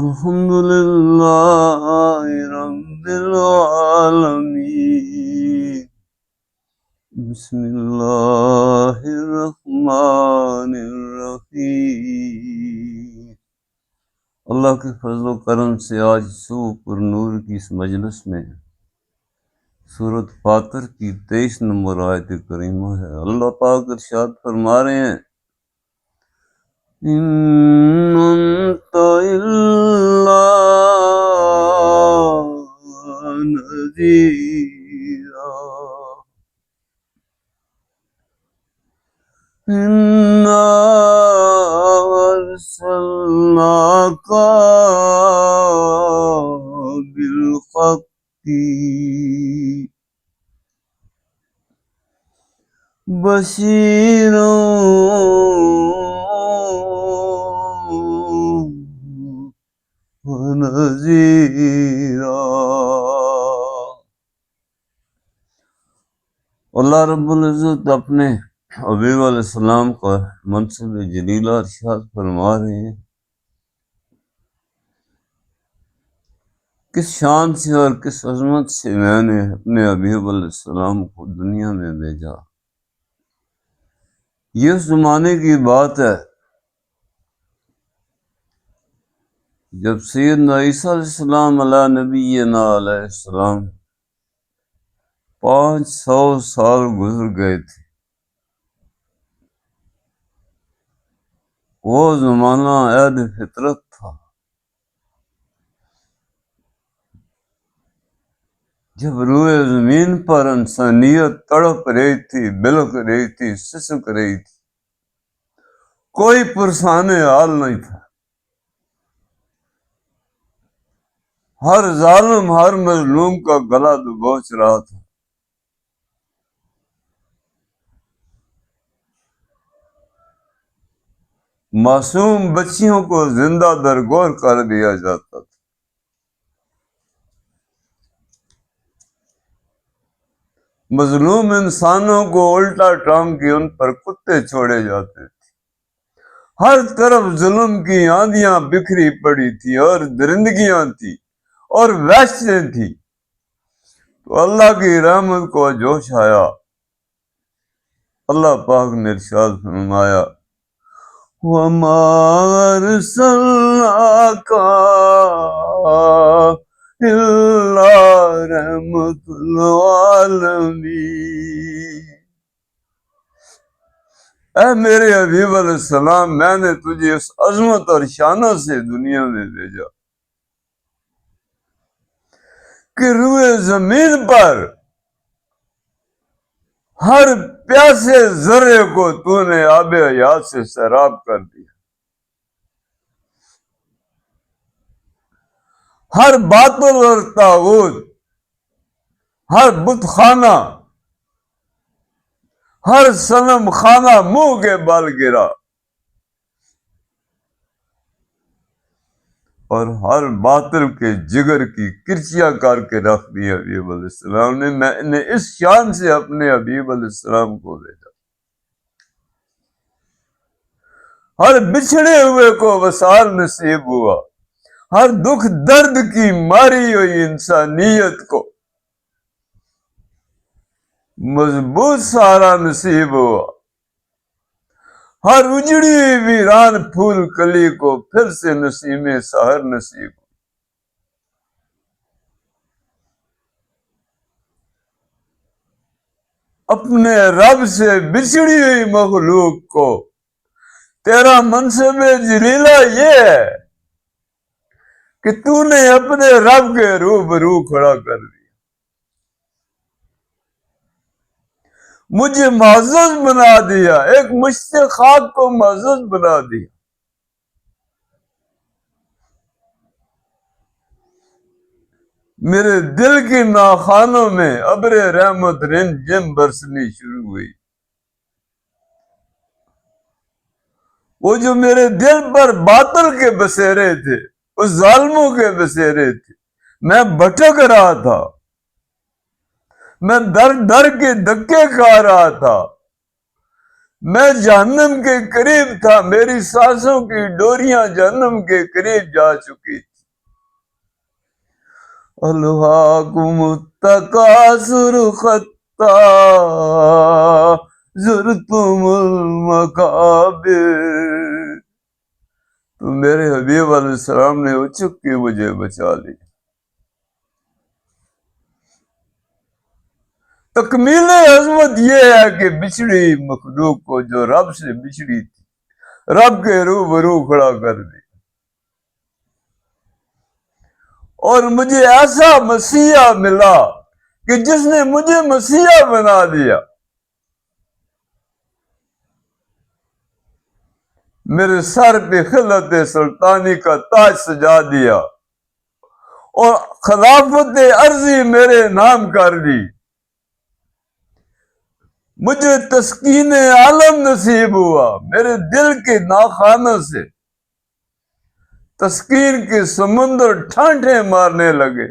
الحمد لله رب العالمين بسم الله الرحمن الرحیم۔ اللہ کے فضل و کرم سے آج صبح پر نور کی اس مجلس میں سورۃ فاطر کی 23 نمبر آیت کریمہ ہے۔ اللہ پاک ارشاد فرما رہے ہیں، إن أنت إلا نذيرا إنا أرسلناك بالحق بشيرا ونذيرا۔ اللہ رب العزت اپنے حبیب علیہ السلام کا منصب جلیلہ ارشاد فرما رہے ہیں، کس شان سے اور کس عظمت سے میں نے اپنے حبیب علیہ السلام کو دنیا میں بھیجا۔ یہ اس زمانے کی بات ہے جب سیدنا عیسیٰ علیہ السلام علیہ نبینا علیہ السلام 500 سال گزر گئے تھے۔ وہ زمانہ عہد فطرت تھا، جب روئے زمین پر انسانیت تڑپ رہی تھی، بلک رہی تھی، سسک رہی تھی، کوئی پرسان حال نہیں تھا۔ ہر ظالم ہر مظلوم کا گلا دبوچ رہا تھا۔ معصوم بچیوں کو زندہ درگور کر دیا جاتا تھا۔ مظلوم انسانوں کو الٹا ٹانگ کے ان پر کتے چھوڑے جاتے تھے۔ ہر طرف ظلم کی آندیاں بکھری پڑی تھی اور درندگیاں تھی اور وحشتیں تھی۔ تو اللہ کی رحمت کو جوش آیا۔ اللہ پاک نے ارشاد فرمایا، وَمَا أَرْسَلْنَاكَ إِلَّا رَحْمَةً لِلْعَالَمِينَ۔ اے میرے حبیب علیہ السلام، میں نے تجھے اس عظمت اور شانہ سے دنیا میں بھیجا کہ روئے زمین پر ہر پیاسے ذرے کو تو نے آب حیات سے سیراب کر دیا۔ ہر باطل اور طاغوت، ہر بت خانہ، ہر صنم خانہ منہ کے بل گرا، اور ہر باطل کے جگر کی کرچیاں کر کے رکھ دی حبیب علیہ السلام نے۔ میں نے اس شان سے اپنے حبیب علیہ السلام کو بھیجا۔ ہر بچھڑے ہوئے کو وصال نصیب ہوا، ہر دکھ درد کی ماری ہوئی انسانیت کو مضبوط سہارا نصیب ہوا، ہر اجڑی ہوئی ویران پھول کلی کو پھر سے نسیم سحر نصیب ہوا۔ اپنے رب سے بچھڑی ہوئی مخلوق کو تیرا منصب جلیلہ یہ ہے کہ تو نے اپنے رب کے روبرو کھڑا کر دیا، مجھے معزز بنا دیا، ایک مشت خاک کو معزز بنا دیا۔ میرے دل کی ناخانوں میں ابر رحمت رن جم برسنی شروع ہوئی۔ وہ جو میرے دل پر باطل کے بسیرے تھے، اس ظالموں کے بسیرے تھے، میں بھٹک رہا تھا، میں در در کے دھکے کھا رہا تھا، میں جہنم کے قریب تھا، میری سانسوں کی ڈوریاں جہنم کے قریب جا چکی تھی۔ الہاکم التکاثر حتی زرتم المقابر۔ تو میرے حبیب علیہ السلام نے اچک کے مجھے بچا لی۔ تکمیل عظمت یہ ہے کہ بچھڑی مخلوق کو جو رب سے بچھڑی تھی، رب کے روبرو کھڑا کر دی، اور مجھے ایسا مسیحا ملا کہ جس نے مجھے مسیحا بنا دیا، میرے سر پہ خلعت سلطانی کا تاج سجا دیا اور خلافت عرضی میرے نام کر دی۔ مجھے تسکین عالم نصیب ہوا، میرے دل کے ناخانوں سے تسکین کے سمندر ٹھانٹے مارنے لگے۔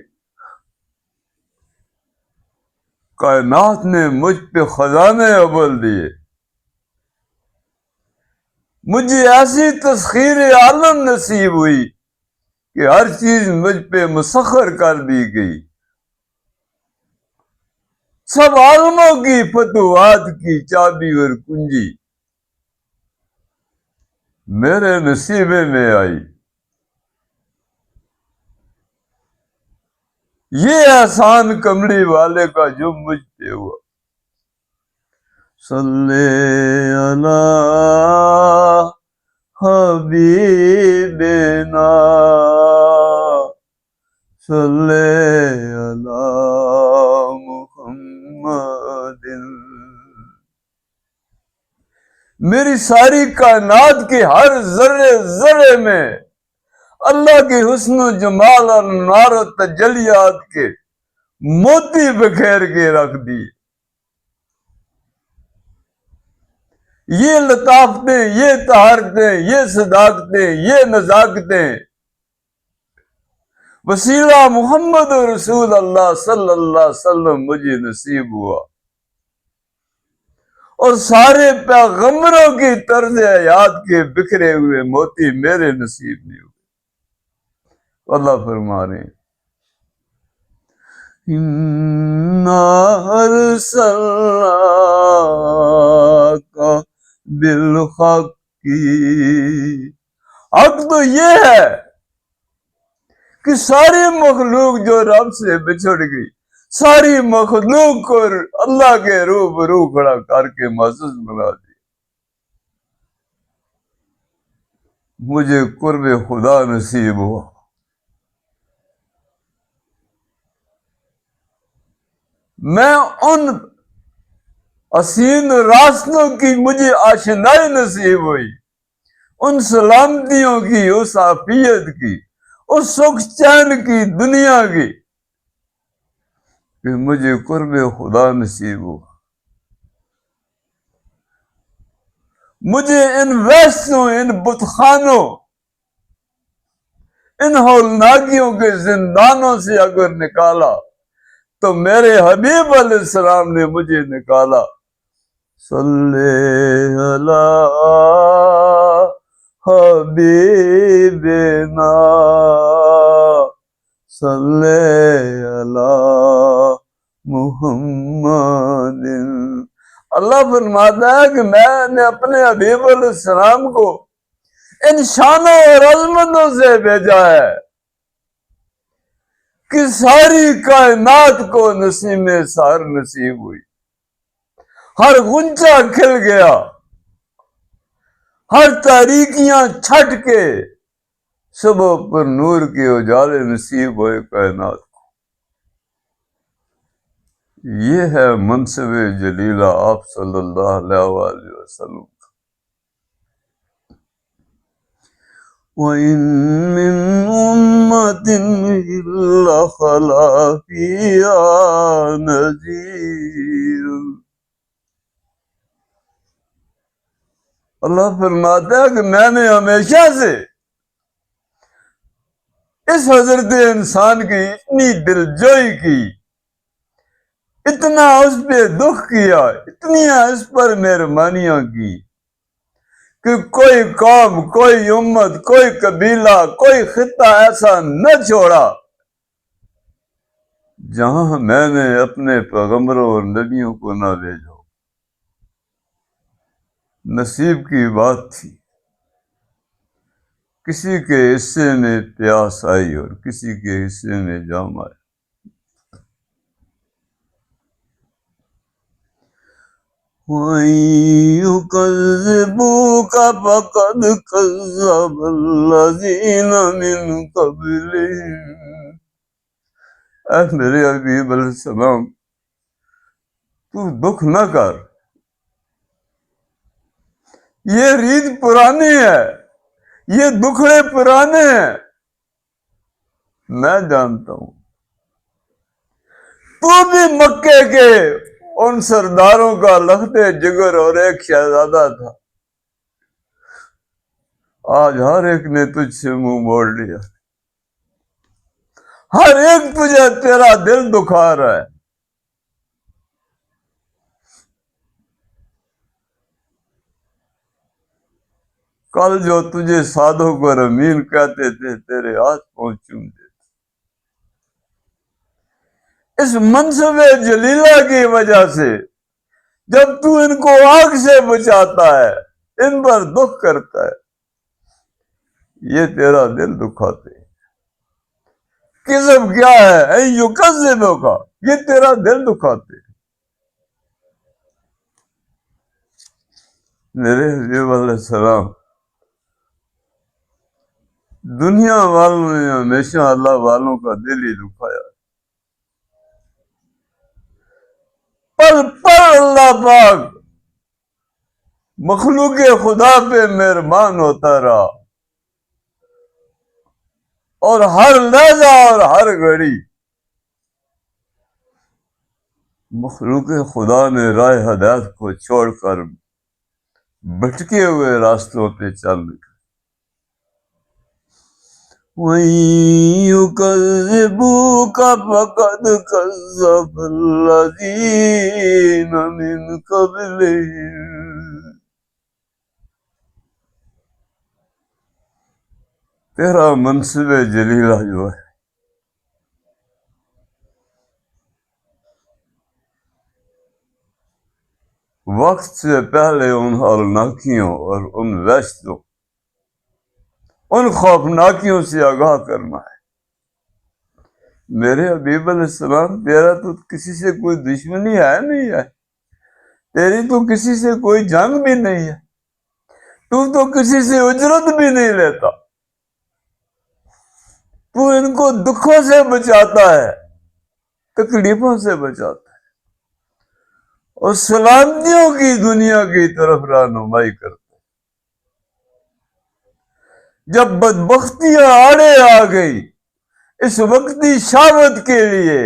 کائنات نے مجھ پہ خزانے ابل دیے، مجھے ایسی تسخیر عالم نصیب ہوئی کہ ہر چیز مجھ پہ مسخر کر دی گئی۔ سب عالموں کی فتوحات کی چابی اور کنجی میرے نصیبے میں آئی۔ یہ احسان کملی والے کا جو مجھ پہ ہوا۔ صلی علی حبیبنا صلی علی محمد۔ میری ساری کائنات کے ہر ذرے ذرے میں اللہ کے حسن و جمال اور نار و تجلیات کے موتی بکھیر کے رکھ دی۔ یہ لطافتیں، یہ طہارتیں، یہ صداقتیں، یہ نزاکتیں وسیلہ محمد رسول اللہ صلی اللہ علیہ وسلم مجھے نصیب ہوا، اور سارے پیغمبروں کی طرز حیات کے بکھرے ہوئے موتی میرے نصیب نہیں ہوئے۔ اللہ فرما رہے ہیں اِنَّا أَرْسَلْنَاكَ بِالْحَقِّ۔ حق تو یہ ہے کہ ساری مخلوق جو رب سے بچھڑ گئی، ساری مخلوق کو اللہ کے روبرو کھڑا کر کے معزز بنا دی۔ مجھے قرب خدا نصیب ہوا۔ میں ان حسین راستوں کی مجھے آشنائی نصیب ہوئی، ان سلامتیوں کی، اس عافیت کی، اس سکھ چین کی دنیا کی کہ مجھے قرب خدا نصیب ہوا۔ مجھے ان ویسوں، ان بت خانوں، ان ہولناکیوں کے زندانوں سے اگر نکالا تو میرے حبیب علیہ السلام نے مجھے نکالا۔ صلی علی حبیبنا صلی علی محمد۔ اللہ فرماتا ہے کہ میں نے اپنے حبیب علیہ السلام کو ان شانوں اور عظمتوں سے بھیجا ہے کہ ساری کائنات کو نسیم سحر نصیب ہوئی، ہر غنچہ کھل گیا، ہر تاریکیاں چھٹ کے صبح پر نور کے اجالے نصیب ہوئے کائنات کو۔ یہ ہے منصب جلیلہ آپ صلی اللہ علیہ وسلم۔ وَإِن مِّنْ أُمَّةٍ إِلَّا خَلَا فِيهَا نَذِيرٌ۔ اللہ فرماتا ہے کہ میں نے ہمیشہ سے اس حضرت انسان کی اتنی دلجوئی کی، اتنا اس پہ دکھ کیا، اتنی اس پر مہربانیاں کی کہ کوئی قوم، کوئی امت، کوئی قبیلہ، کوئی خطہ ایسا نہ چھوڑا جہاں میں نے اپنے پیغمبروں اور نبیوں کو نہ بھیجا۔ نصیب کی بات تھی، کسی کے حصے میں پیاس آئی اور کسی کے حصے میں جام آیا۔ وَإِن يُكَذِّبُوكَ فَقَدْ كَذَّبَ الَّذِينَ مِن قَبْلِهِمْ۔ اے میرے حبیب علیہ السلام، تو دکھ نہ کر، یہ ریت پرانی ہے، یہ دکھڑے پرانے ہیں، میں جانتا ہوں۔ تو بھی مکے کے ان سرداروں کا لختے جگر اور ایک شہزادہ تھا، آج ہر ایک نے تجھ سے منہ موڑ لیا، ہر ایک تجھے تیرا دل دکھا رہا ہے۔ کل جو تجھے صادق اور امین کہتے تھے، تیرے ہاتھ پہنچ چومتے تھے۔ اس منصب جلیلہ کی وجہ سے جب تو ان کو آگ سے بچاتا ہے، ان پر دکھ کرتا ہے، یہ تیرا دل دکھاتے ہیں۔ کذب کیا ہے؟ این یکذبو کا، یہ تیرا دل دکھاتے ہیں۔ میرے حبیب علیہ السلام، دنیا والوں نے ہمیشہ اللہ والوں کا دل ہی دکھایا۔ پل پل اللہ پاک مخلوق خدا پہ مہربان ہوتا رہا، اور ہر لحظہ اور ہر گھڑی مخلوق خدا نے راہ ہدایت کو چھوڑ کر بھٹکے ہوئے راستوں پہ چل نکلے۔ وَإِن يُكَذِّبُوكَ فَقَدْ كَذَّبَ الَّذِينَ مِن قَبْلِهِمْ۔ تیرا منصب جلیلہ جو ہے، وقت سے پہلے ان ہولناکیوں اور ان وحشتوں، ان خوفناکیوں سے آگاہ کرنا ہے۔ میرے حبیب علیہ السلام، تیرا تو کسی سے کوئی دشمنی ہے نہیں ہے، تیری تو کسی سے کوئی جنگ بھی نہیں ہے، تو کسی سے اجرت بھی نہیں لیتا، تو ان کو دکھوں سے بچاتا ہے، تکلیفوں سے بچاتا ہے، اور سلامتیوں کی دنیا کی طرف رہنمائی کرتا ہے۔ جب بدبختیاں آڑے آ گئی، اس وقتی شہوت کے لیے،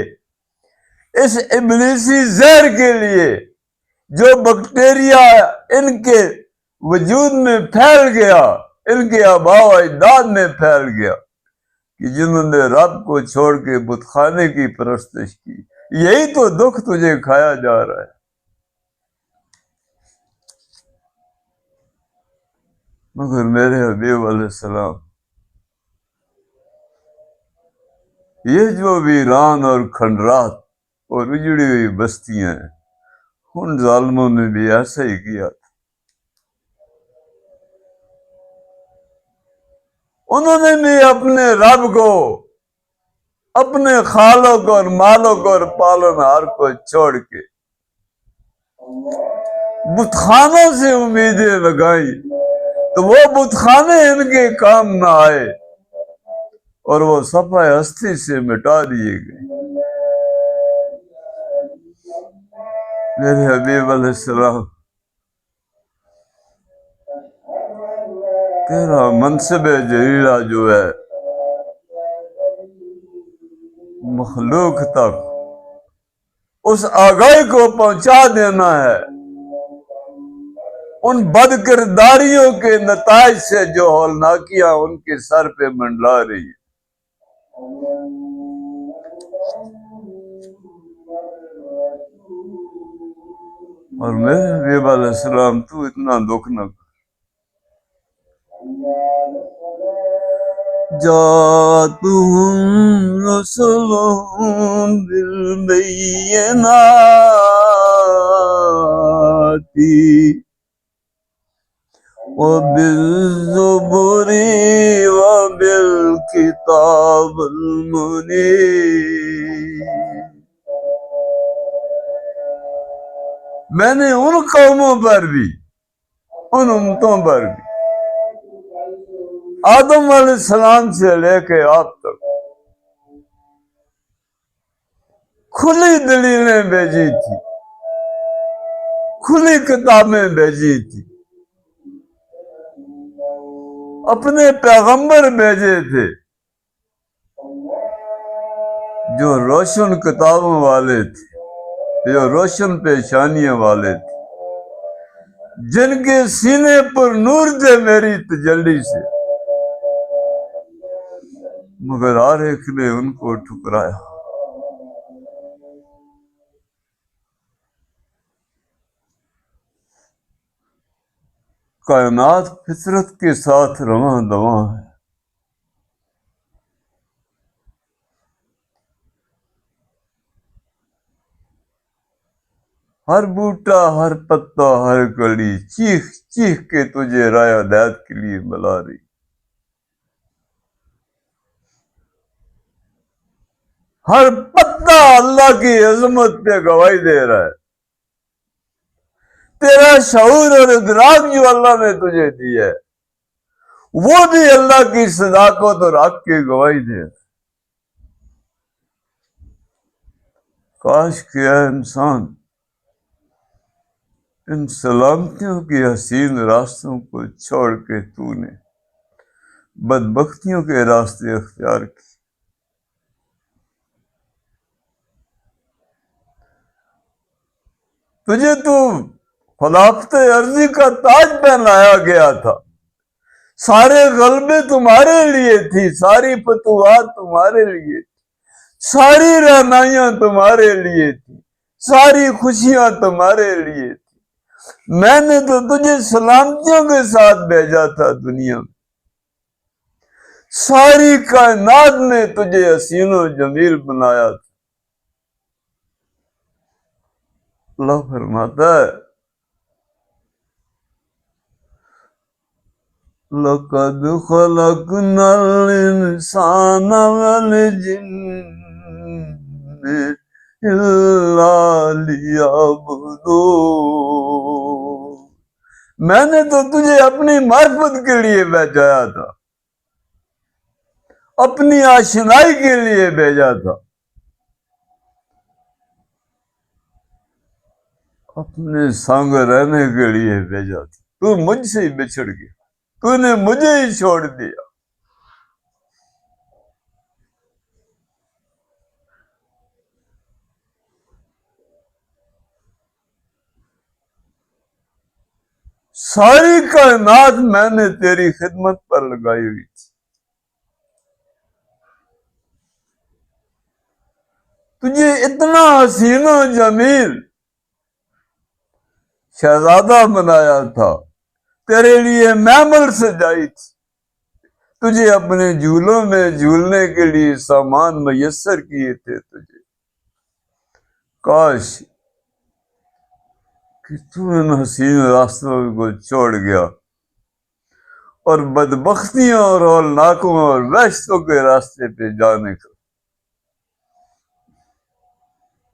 اس ابلیسی زہر کے لیے جو بیکٹیریا ان کے وجود میں پھیل گیا، ان کے آباء و اجداد میں پھیل گیا، کہ جنہوں نے رب کو چھوڑ کے بت خانے کی پرستش کی، یہی تو دکھ تجھے کھایا جا رہا ہے۔ مگر میرے حبیب علیہ السلام، یہ جو ویران اور کھنڈرات اور اجڑی ہوئی بستیاں ہیں، ان ظالموں نے بھی ایسا ہی کیا تھا۔ انہوں نے بھی اپنے رب کو، اپنے خالق اور مالک اور پالنہار کو چھوڑ کے بت خانوں سے امیدیں لگائی، تو وہ بت خانے ان کے کام نہ آئے، اور وہ صفحہ ہستی سے مٹا دیے گئے۔ میرے حبیب علیہ السلام، تیرا منصب جلیلہ جو ہے، مخلوق تک اس آگاہی کو پہنچا دینا ہے، ان بد کرداریوں کے نتائج سے جو ہولناکیاں ان کے سر پہ منڈلا رہی ہے۔ اور میرے حبیب علیہ السلام، تو اتنا دکھ نہ کر۔ جاءتهم رسلهم بالبينات وبالزبر وبالكتاب المنير. میں نے ان قوموں پر بھی، ان امتوں پر بھی، آدم علیہ السلام سے لے کے آپ تک کھلی دلیلیں بھیجی تھی، کھلی کتابیں بھیجی تھی، اپنے پیغمبر بھیجے تھے جو روشن کتابوں والے تھے، جو روشن پیشانیوں والے تھے، جن کے سینے پر نور تھے میری تجلی سے، مگر ہر ایک نے ان کو ٹھکرایا۔ کائنات فطرت کے ساتھ رواں دواں ہے، ہر بوٹا، ہر پتا، ہر کڑی چیخ چیخ کے تجھے راہ ہدایت کے لیے بلا رہی۔ ہر پتا اللہ کی عظمت پہ گواہی دے رہا ہے۔ تیرا شعور اور ادراک جو اللہ نے تجھے دی ہے وہ بھی اللہ کی صداقت اور حق کی گواہی دے رہا ہے۔ کاش کہ اے انسان ان سلامتیوں کی حسین راستوں کو چھوڑ کے تو نے بدبختیوں کے راستے اختیار کیے۔ تجھے تو خلافت عرضی کا تاج پہنایا گیا تھا، سارے غلبے تمہارے لیے تھی، ساری فتوحات تمہارے لیے تھی، ساری رہنمائیاں تمہارے لیے تھی، ساری خوشیاں تمہارے لیے تھی۔ میں نے تو تجھے سلامتیوں کے ساتھ بھیجا تھا دنیا میں، ساری کائنات نے تجھے حسین و جمیل بنایا تھا۔ اللہ فرماتا ہے لَقَدْ خَلَقْنَا الْإِنسَانَ وَالْجِنَّ إِلَّا لِيَعْبُدُونِ۔ میں نے تو تجھے اپنی معرفت کے لیے بھیجایا تھا، اپنی آشنائی کے لیے بھیجا تھا، اپنے سانگ رہنے کے لیے بھیجا تھا۔ تو مجھ سے ہی بچھڑ گیا، تو نے مجھے ہی چھوڑ دیا۔ ساری کائنات میں نے تیری خدمت پر لگائی ہوئی تھی، تجھے اتنا حسین و جمیل شہزادہ بنایا تھا، تیرے لیے محمل سجائی تھی، تجھے اپنے جھولوں میں جھولنے کے لیے سامان میسر کیے تھے تجھے۔ کاش کہ تو ان حسین راستوں کو چھوڑ گیا اور بدبختیوں اور ہولناکوں اور وحشتوں کے راستے پہ جانے کا،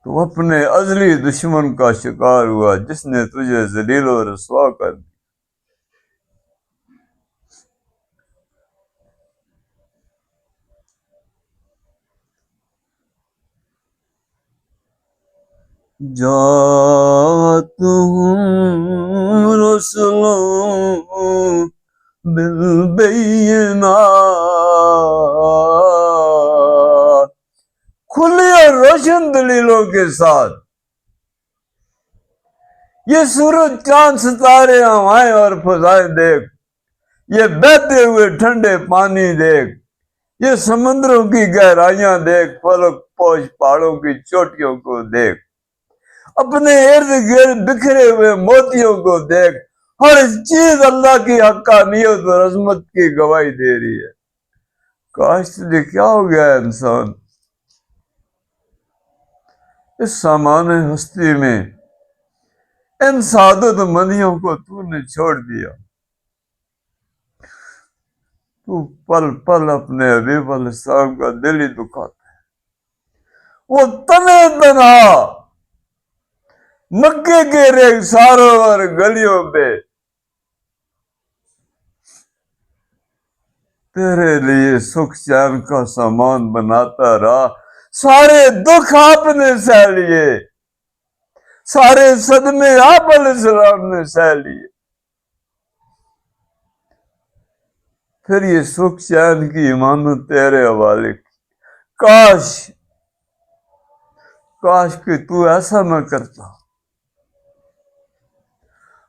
تو اپنے ازلی دشمن کا شکار ہوا جس نے تجھے ذلیل و رسوا کر دیا۔ جاءتهم رسلهم بالبینات، کھلی اور روشن دلیلوں کے ساتھ۔ یہ سورج، چاند، ستارے، ہوائیں اور فضائیں دیکھ، یہ بہتے ہوئے ٹھنڈے پانی دیکھ، یہ سمندروں کی گہرائیاں دیکھ، فلک پوش پہاڑوں کی چوٹیوں کو دیکھ، اپنے ارد گرد بکھرے ہوئے موتیوں کو دیکھ، ہر چیز اللہ کی حقانیت اور عظمت کی گواہی دے رہی ہے۔ کاش تجھے کیا ہو گیا ہے انسان، اس سامان ہستی میں ان سعادت مندیوں کو تو نے چھوڑ دیا۔ تو پل پل اپنے حبیب علیہ السلام کا دل ہی دکھاتا ہے۔ وہ تنے تنہا مکے کے ریگساروں اور گلیوں پہ تیرے لیے سکھ چین کا سامان بناتا رہا، سارے دکھ آپ نے سہ لیے، سارے صدمے آپ علیہ السلام نے سہ لیے، پھر یہ سکھ چین کی امانت تیرے حوالے کی۔ کاش کہ تو ایسا نہ کرتا۔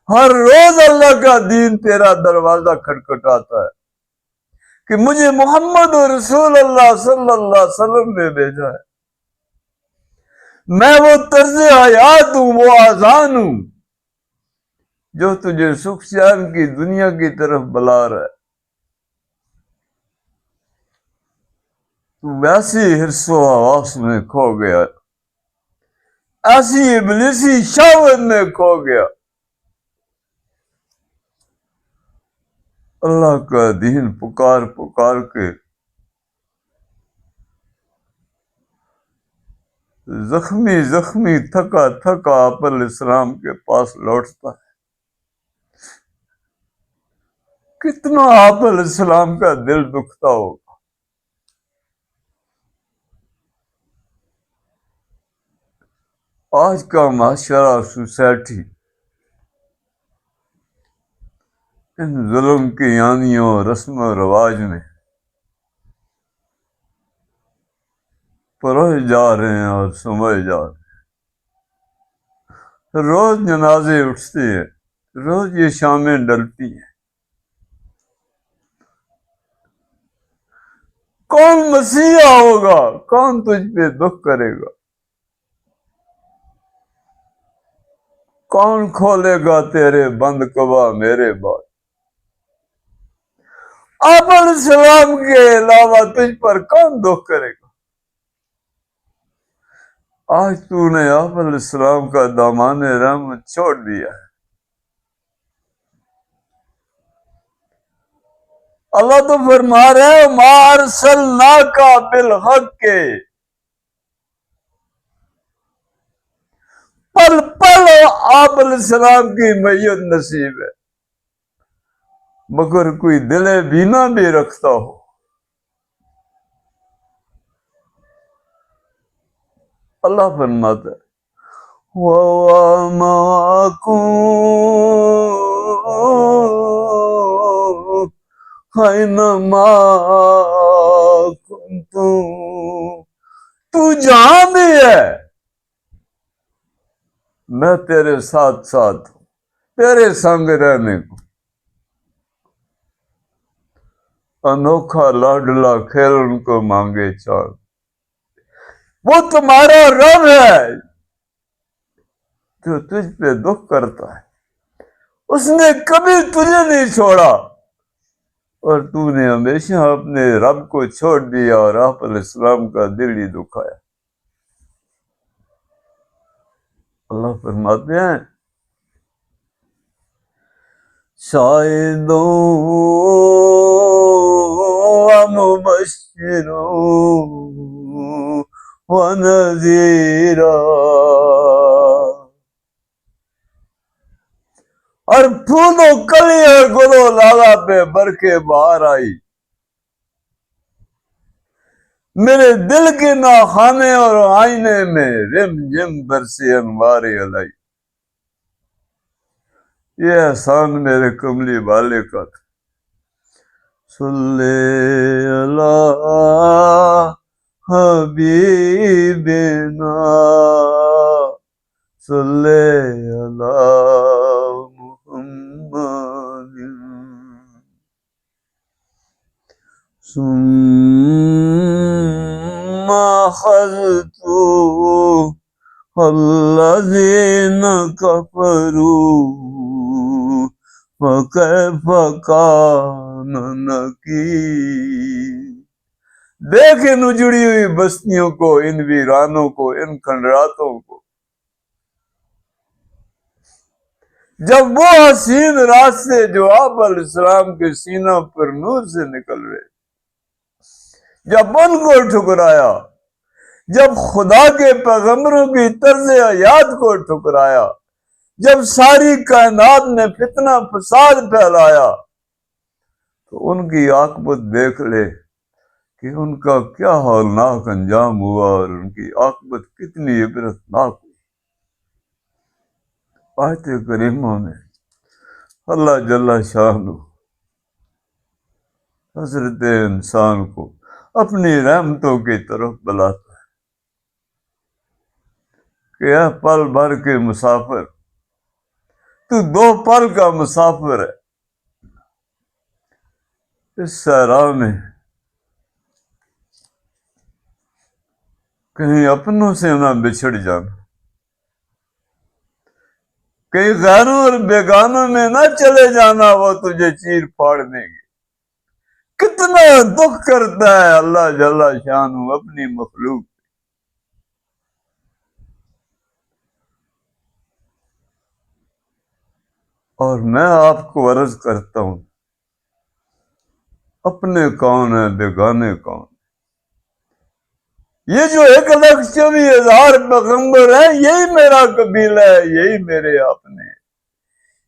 ہر روز اللہ کا دین تیرا دروازہ کھٹکھٹاتا ہے کہ مجھے محمد رسول اللہ صلی اللہ علیہ وسلم نے بھیجا ہے، میں وہ طرز حیات ہوں، وہ آذان ہوں جو تجھے سکھ چین کی دنیا کی طرف بلا رہا ہے۔ تو ویسی حرص و حواس میں کھو گیا، ایسی ابلیسی شہوت میں کھو گیا۔ اللہ کا دین پکار پکار کے زخمی زخمی تھکا تھکا آپ علیہ السلام کے پاس لوٹتا ہے۔ کتنا آپ علیہ السلام کا دل دکھتا ہوگا۔ آج کا معاشرہ، سوسائٹی ان ظلم کی آنیوں، رسم و رواج میں پروئے جا رہے ہیں اور سمجھ جا رہے ہیں۔ روز جنازے اٹھتے ہیں، روز یہ شامیں ڈلتی ہیں۔ کون مسیحا ہوگا؟ کون تجھ پہ دکھ کرے گا؟ کون کھولے گا تیرے بند کبا میرے بعد؟ آپ علیہ السلام کے علاوہ تجھ پر کون دکھ کرے گا؟ آج تو نے آپ علیہ السلام کا دامان رحمت چھوڑ دیا ہے۔ اللہ تو فرما رہے ہیں ما ارسلناک بالحق، پل پل آپ علیہ السلام کی میت نصیب ہے، مگر کوئی دل بینا بھی رکھتا ہو۔ اللہ فرماتا ہے وَهُوَ مَعَكُمْ أَيْنَمَا كُنْتُمْ، تو جہاں بھی ہے میں تیرے ساتھ ساتھ ہوں، تیرے سنگ رہنے کو۔ انوکھا لاڈلا کھیل ان کو مانگے چاند، وہ تمہارا رب ہے جو تجھ پہ دکھ کرتا ہے۔ اس نے کبھی تجھے نہیں چھوڑا اور تو نے ہمیشہ اپنے رب کو چھوڑ دیا اور آپ علیہ السلام کا دل ہی دکھایا۔ اللہ فرماتے ہیں شاہدوں ومبشروں ونذیرا، اور پھولوں کلی اور گلو لالا پہ برکے باہر آئی، میرے دل کے ناخانے اور آئینے میں رم جم برسی انوار علائی۔ یہ احسان میرے کملی والے کا تھا۔ صلی اللہ حبیبنا صلی اللہ محمد ثم أخذت الذين كفروا فكيف كان نكير۔ دیکھ ان اجڑی ہوئی بستیوں کو، ان ویرانوں کو، ان کھنڈراتوں کو، جب وہ حسین راستے جو آپ علیہ السلام کے سینہ پر نور سے نکل رہے، جب ان کو ٹھکرایا، جب خدا کے پیغمبروں کی طرز حیات کو ٹھکرایا، جب ساری کائنات نے فتنہ فساد پھیلایا، تو ان کی عاقبت دیکھ لے کہ ان کا کیا ہولناک انجام ہوا اور ان کی عاقبت کتنی عبرتناک ہوئی۔ آیت کریمہ میں اللہ جل شانہ حضرت انسان کو اپنی رحمتوں کی طرف بلاتا ہے کہ اے پل بھر کے مسافر، تو 2 پل کا مسافر ہے، اس صحرا میں کہیں اپنوں سے نہ بچھڑ جانا، کہیں غیروں اور بیگانوں میں نہ چلے جانا، وہ تجھے چیر پھاڑ دیں گے۔ کتنا دکھ کرتا ہے اللہ جل شانہ اپنی مخلوق، اور میں آپ کو عرض کرتا ہوں اپنے کون ہیں بیگانے کون؟ یہ جو 1,24,000 پیغمبر ہیں، یہی میرا قبیلہ ہے، یہی میرے اپنے ہیں۔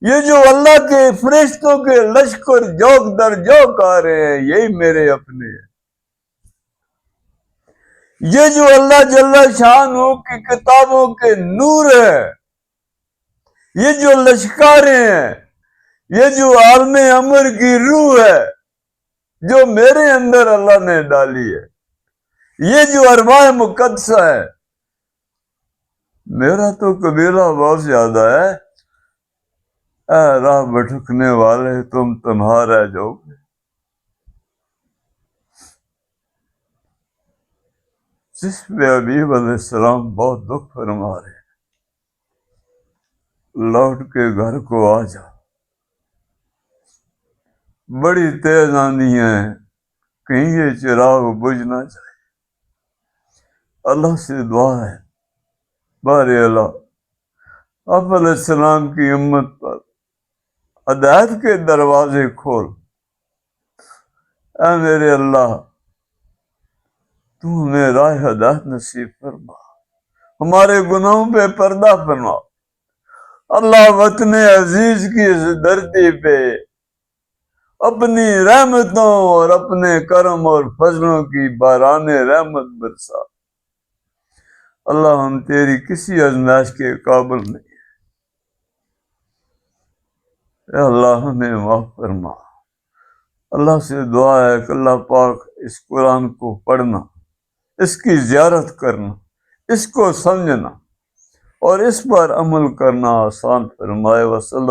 یہ جو اللہ کے فرشتوں کے لشکر جوک در جوک آ رہے ہیں، یہی میرے اپنے ہیں۔ یہ جو اللہ جل شانہ کی کتابوں کے نور ہے، یہ جو لشکاریں ہیں، یہ جو عالم امر کی روح ہے جو میرے اندر اللہ نے ڈالی ہے، یہ جو ارواح مقدسہ ہے، میرا تو قبیلہ بہت زیادہ ہے۔ اے راہ بھٹکنے والے، تم تنہا رہ جاؤ گے۔ جس پہ حبیب علیہ السلام بہت دکھ فرما رہے ہیں، لوٹ کے گھر کو آ جا، بڑی تیز آندھی ہیں، کہیں یہ چراغ بجھ نہ جائے۔ اللہ سے دعا ہے، بارے اللہ آپ علیہ السلام کی امت پر ہدایت کے دروازے کھول۔ اے میرے اللہ، تو ہمیں راہ ہدایت نصیب فرما، ہمارے گناہوں پہ پردہ فرما۔ اللہ وطن عزیز کی اس دھرتی پہ اپنی رحمتوں اور اپنے کرم اور فضلوں کی باران رحمت برسا۔ اللہ ہم تیری کسی آزمائش کے قابل نہیں، اے اللہ ہمیں معاف فرما۔ اللہ سے دعا ہے کہ اللہ پاک اس قرآن کو پڑھنا، اس کی زیارت کرنا، اس کو سمجھنا اور اس پر عمل کرنا آسان فرمائے۔ وصلی